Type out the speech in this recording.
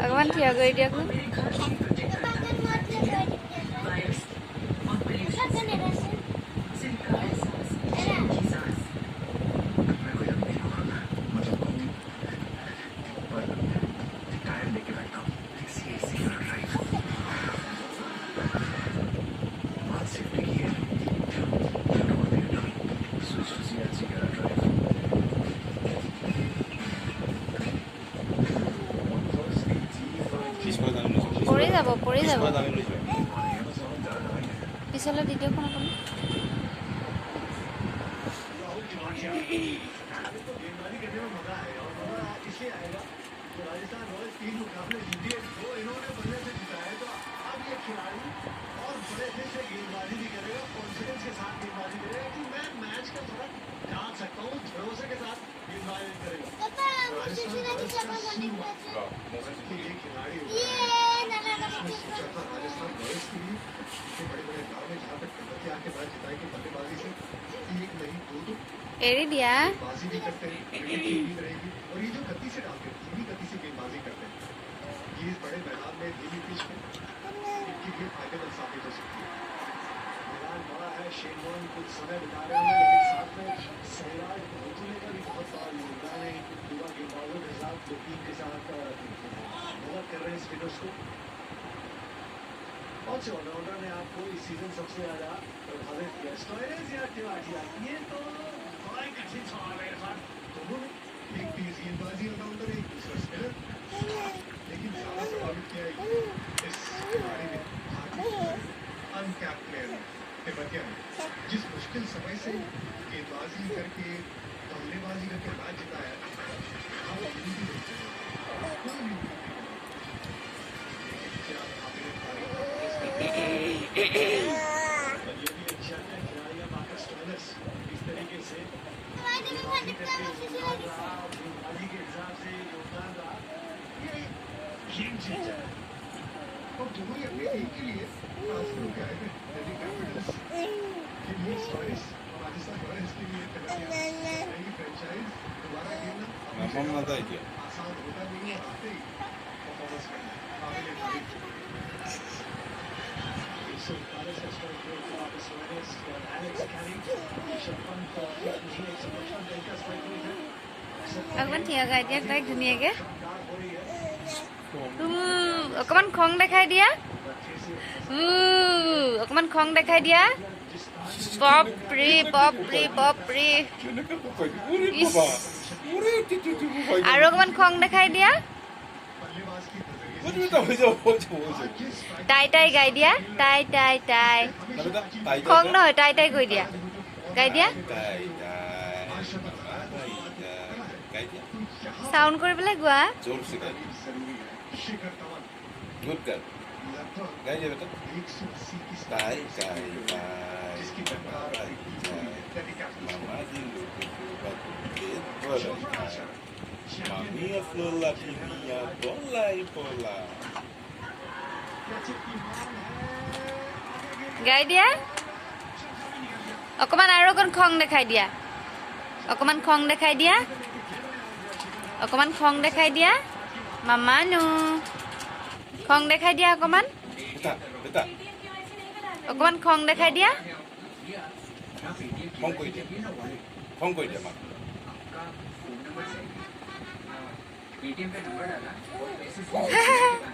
অকমান থিয় কৰি দিয়কচোন। পৰি যাব পিছলৈ দি দিয়কচোন আপুনি। राजस्थान रॉयल्स 3 मुकाबले जीती है, 2 इन्होंने बल्ले से जिताया। तो अब ये खिलाड़ी और बड़े दिल से गेंदबाजी भी करेगा, कॉन्फिडेंस के साथ गेंदबाजी करेगा कि मैं मैच का थोड़ा जान सकता हूँ, भरोसे के साथ गेंदबाजी करेगा। राजस्थान रॉयल्स का ये खिलाड़ी सोचा था राजस्थान रॉयल्स की भी बड़े-बड़े गाँव में जहाँ तक कबड्डी के बाद जिताई की बल्लेबाजी से 1 नहीं 2 एरी दिया बाजी भी करते हैं, रहेगी। और ये जो गति से डालते हैं, धीमी गति से गेंदबाजी करते हैं, ये इस बड़े मैदान में धीमी पिच में इनके लिए फायदेमंद साबित हो सकती है। मैदान बड़ा है, शेनवॉर्न कुछ समय बिता रहे हैं, लेकिन साथ में सहराज भोजले का भी बहुत बड़ा योगदान है युवा गेंदबाजों के साथ, जो टीम के साथ मदद कर रहे हैं स्पिनर्स को। कौन से ऑलराउंडर ने आपको इस सीजन सबसे ज्यादा प्रभावित किया, स्टोइनिस या टिवाटिया? ये तो बड़ा ही कठिन सवाल है इरफान। दोनों ने एक तेज गेंदबाजी ऑलराउंडर, एक दूसरा स्पिनर, लेकिन ज्यादा प्रभावित किया इस खिलाड़ी ने अनकैप्ड प्लेयर टिवाटिया ने, जिस मुश्किल समय से गेंदबाजी करके बल्लेबाजी करके मैच जिताया। অকমান থিয় গাই দিয়া তাইক ধুনীয়াকে। অকমান খং দেখাই দিয়া, অকমান খং দেখাই দিয়া। বাপৰে বাপৰে বাপৰে, আৰু অকমান খং দেখাই দিয়া। তাই তাই গাই দিয়া, তাই তাই তাই। খং নহয়, তাই তাই কৈ দিয়া, গাই দিয়া। সাউন্ড কৰি পেলাই গোৱা। Mamia Flola, Pininha, bola e bola. গাই দিয়া অকমান, আৰু অকণ খং দেখাই দিয়া, অকমান খং দেখাই দিয়া, অকমান খং দেখাই দিয়া। মামানু খং দেখাই দিয়া, অকমান অকমান খং দেখাই দিয়া। Phone koi dia, mak. ATM का नंबर डाला और